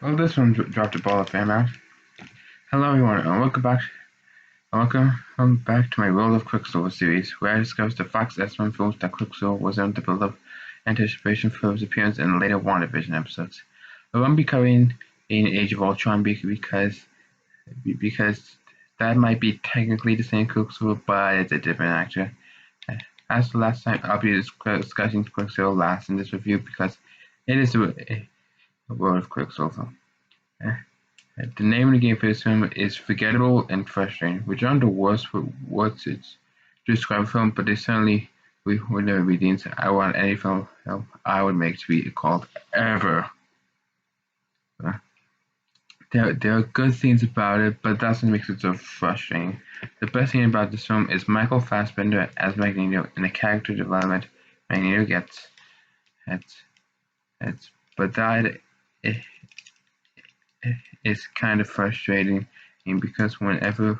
Well, this one dropped a ball of fan out. Hello, everyone, and welcome back to my World of Quicksilver series, where I discuss the Fox X-Men films that Quicksilver was on to build up anticipation for his appearance in later WandaVision episodes. I won't be covering in Age of Ultron because that might be technically the same Quicksilver, but it's a different actor. As the last time, I'll be discussing Quicksilver last in this review because it is a World of Quicksilver. The name of the game for this film is Forgettable and Frustrating, which aren't the worst words to describe a film, but they certainly would never be the I want any film I would make to be called ever. There are good things about it, but that's what makes it so frustrating. The best thing about this film is Michael Fassbender as Magneto and the character development Magneto gets. But that is kind of frustrating because whenever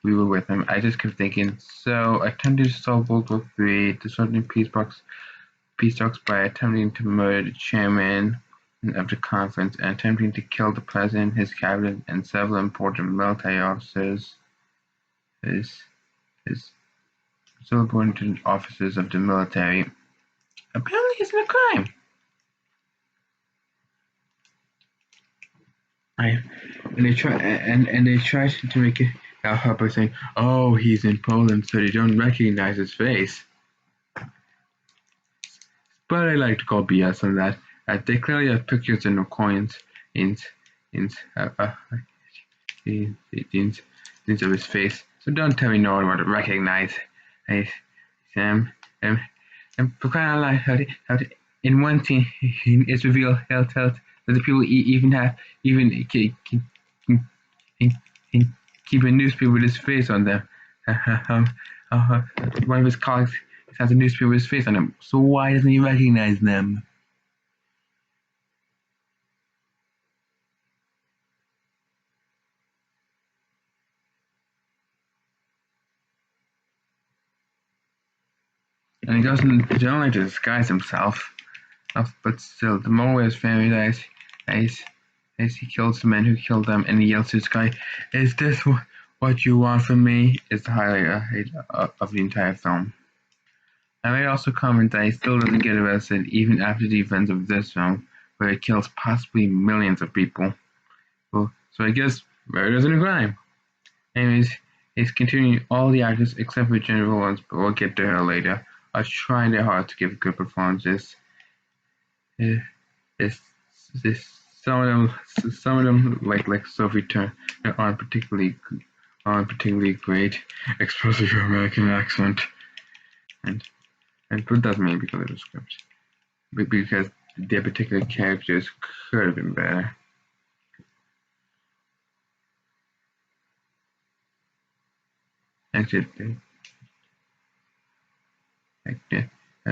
we were with him, I just kept thinking, so attempting to solve World War III, disrupting peace talks by attempting to murder the chairman of the conference and attempting to kill the president, his cabinet, and several important military officers. Several important officers of the military. Apparently, isn't a crime. And they try to make it out by saying, "Oh, he's in Poland, so they don't recognize his face." But I like to call BS on that. They clearly have pictures and no coins in of his face. So don't tell me no one would recognize him. And for crying out loud, how in one scene it's revealed that the people keep a newspaper with his face on them. One of his colleagues has a newspaper with his face on them. So why doesn't he recognize them? And he doesn't like to disguise himself. But still, the more his family dies, as he kills the men who killed them, and he yells to the sky, "Is this what you want from me?" is the highlight of the entire film. I might also comment that he still doesn't get arrested even after the events of this film, where he kills possibly millions of people. Well, so I guess murder isn't a crime. Anyways, he's continuing all the actors except for Jennifer Lawrence, but we'll get to her later, are trying their hard to give good performances. Some of them like Sophie Turner aren't particularly great, especially her American accent, and but doesn't mean because of the script, but because their particular characters could have been better. Actually,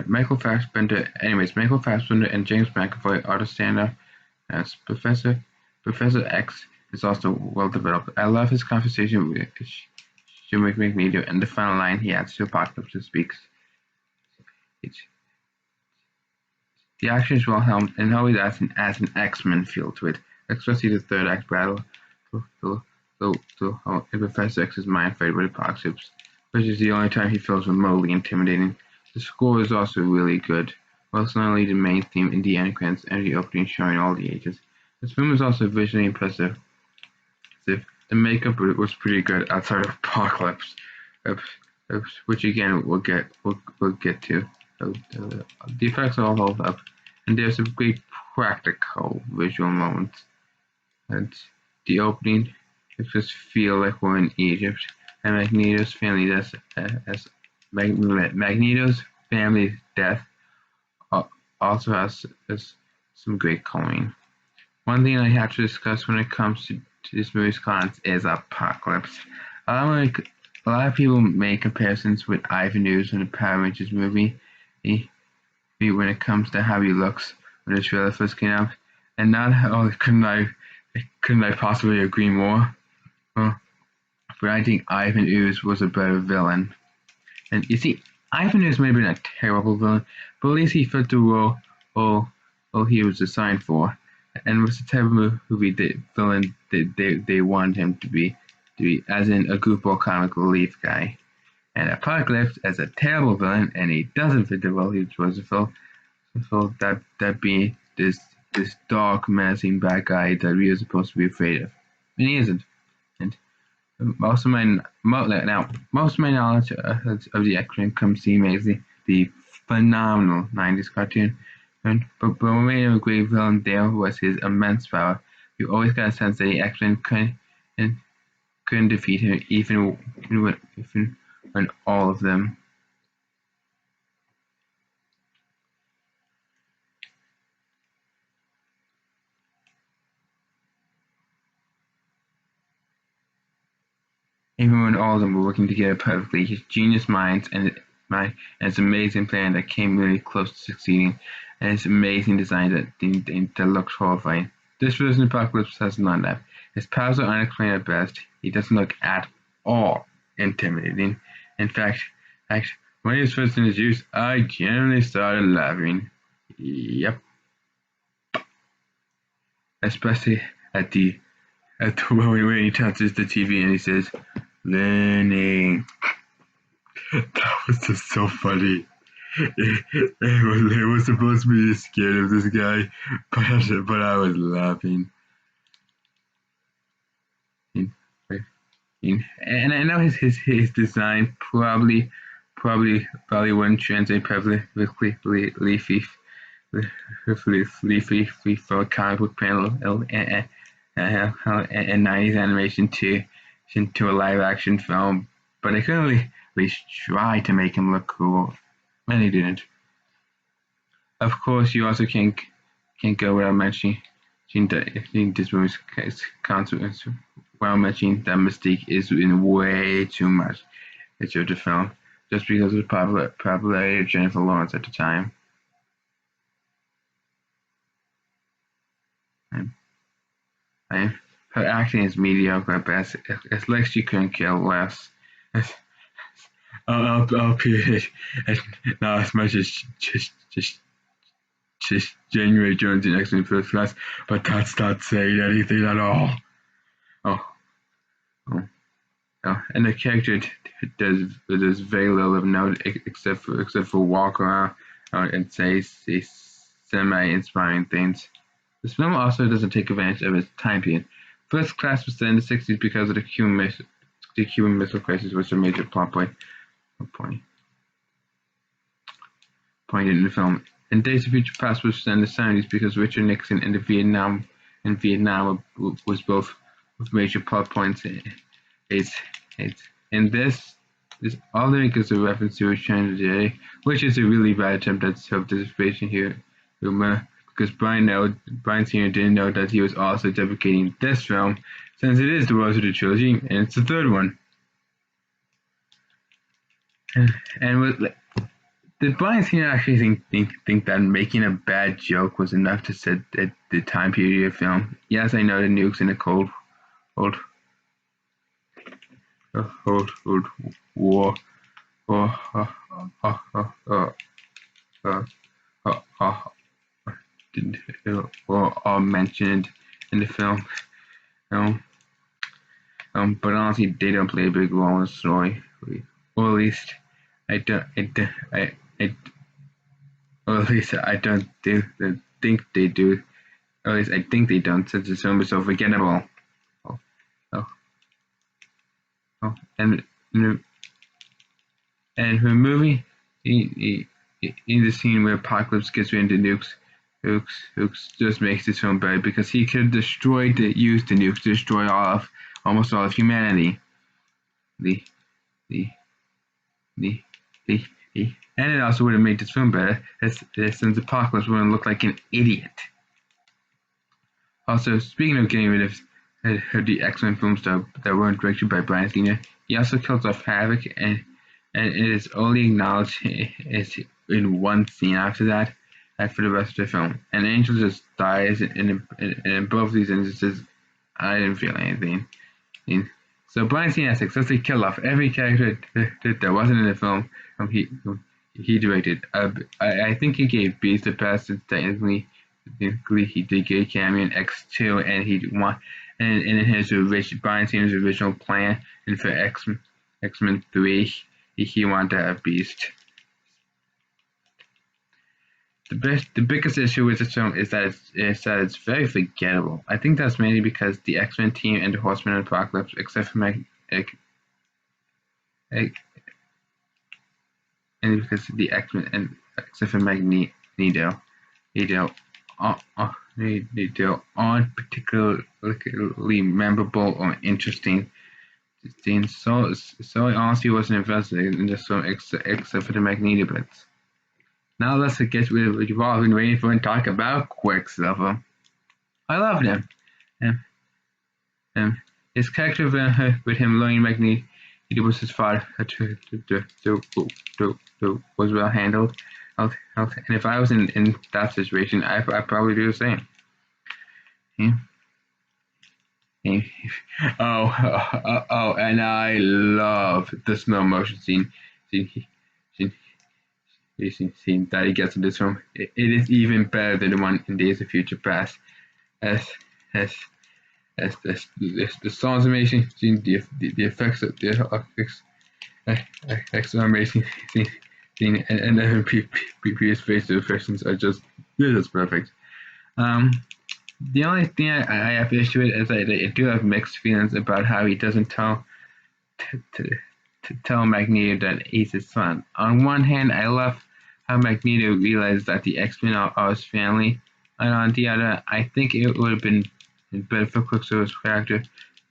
Michael Fassbender and James McAvoy are the stand-up as Professor X is also well developed. I love his conversation with Magneto, and the final line he adds to Apocalypse speaks. The action is well helmed and always adds an X-Men feel to it, especially the third act battle in Professor X's mind fight with Apocalypse, which is the only time he feels remotely intimidating. The score is also really good, while it's not only the main theme in the end credits and the opening showing all the ages. This film is also visually impressive. The makeup was pretty good outside of Apocalypse, which again we'll get to. The effects all hold up, and there's some great practical visual moments. And the opening makes us feel like we're in Egypt, and Magneto's family's death also has some great coloring. One thing I have to discuss when it comes to this movie's cons is Apocalypse. A lot of people make comparisons with Ivan Ooze in the Power Rangers movie when it comes to how he looks when the trailer first came out, and not only couldn't I possibly agree more. But I think Ivan Ooze was a better villain. And you see, Ivan Ooze may have been a terrible villain, but at least he fit the role he was assigned for. and what's the type of movie the villain they want him to be, as in a goofball comic relief guy. And Apocalypse as a terrible villain, and he doesn't fit the role he was supposed to that being this dark, menacing bad guy that we are supposed to be afraid of, and he isn't. And most of my knowledge of the X-Men comes from the phenomenal '90s cartoon. But what made him a great villain there was his immense power. You always got a sense that the X-Men couldn't defeat him, even when all of them. Even when all of them were working together perfectly, his genius minds and his amazing plan that came really close to succeeding, and his amazing design that looked horrifying. This version of Apocalypse has none of that. His powers are unexplained at best. He doesn't look at all intimidating. In fact, when he was first introduced, I genuinely started laughing. Yep, especially at the when he touches the TV and he says, "Learning." That was just so funny. It was supposed to be scared of this guy, but I was laughing. And I know his design probably wouldn't translate perfectly leafy for a comic book panel and '90s animation to a live action film, but I couldn't really at least try to make him look cool, and he didn't. Of course, you also can't go without mentioning this movie's consequence while mentioning that Mystique is in way too much into the film, just because of the popularity of Jennifer Lawrence at the time. And, and her acting is mediocre at best. It's like she couldn't care less. I'll be not as much as just January Jones in X-Men First Class, but that's not saying anything at all. Oh, oh, oh. And the character does very little of note except for walk around and say semi-inspiring things. This film also doesn't take advantage of its time period. First Class was set in the '60s because of the Cuban Missile Crisis, was a major point in the film. And Days of Future Past was set in the '70s because Richard Nixon and Vietnam was both major plot points. It's and this is all there is a reference to Return to the Day, which is a really bad attempt at self-dissipation here, because Brian Sr. didn't know that he was also deprecating this film, since it is the worst of the trilogy, and it's the third one. Did Brian Sr. actually think that making a bad joke was enough to set the time period of film? Yes, I know the nukes in the cold war were all mentioned in the film. Um, but honestly, they don't play a big role in the story, or at least I don't. Or at least I don't think they do. Or at least I think they don't, since the film is so forgettable. Oh, oh, oh. And her movie, in the scene where Apocalypse gets rid of nukes, Hooks just makes this film better because he could use the nukes to destroy almost all of humanity. The the the the, and it also would have made this film better since Apocalypse wouldn't look like an idiot. Also, speaking of getting rid of the X-Men films that weren't directed by Brian Sr., he also kills off Havoc, and it is only acknowledged is in one scene after that, and for the rest of the film. And Angel just dies, and in both these instances, I didn't feel anything. So Brian Sr. successfully killed off every character that wasn't in the film he directed. I think he gave Beast the pass, technically He did get a cameo in X2, and he want and in his original Brian Singer's original plan, and for X-Men 3, he wanted to have Beast. The biggest issue with this film is that it's very forgettable. I think that's mainly because the X-Men team and the Horsemen of Apocalypse, except for and because the X-Men and except for Magneto, aren't particularly memorable or interesting scenes. So I honestly wasn't invested in this film except for the Magneto bits. Now let's get rid of what I've been waiting for and talk about Quicksilver. I loved him. Um, his character with him learning Magneto was his father was well handled. And if I was in that situation, I'd probably do the same. Yeah. And I love the slow motion scene, scene that he gets in this film. It is even better than the one in Days of Future Past. As as the songs amazing, the effects of the effects are amazing, and the previous face-to versions are just perfect. The only thing I have issue with is that I do have mixed feelings about how he doesn't tell Magneto that he's his son. On one hand, I love how Magneto realized that the X-Men are his family, and on the other, I think it would have been better for Quicksilver's character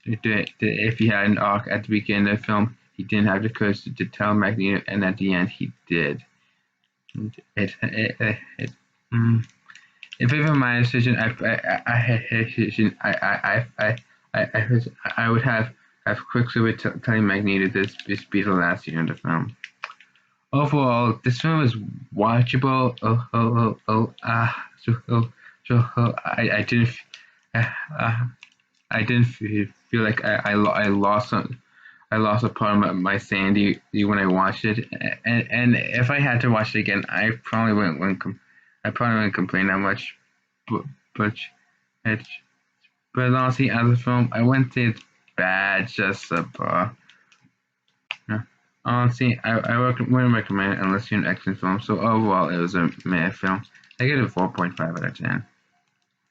if he had an arc at the beginning of the film. He didn't have the courage to tell Magneto, and at the end, he did. If it were my decision, I would have Quicksilver telling Magneto this be the last year in the film. Overall, this film is watchable. I didn't feel like I lost I lost a part of my sanity when I watched it, and if I had to watch it again, I probably wouldn't complain that much, but but it, but honestly, as a film, I wouldn't say it's bad, just subpar. Honestly, I wouldn't recommend it unless you're an action film. So overall, it was a meh film. I give it a 4.5 out of 10.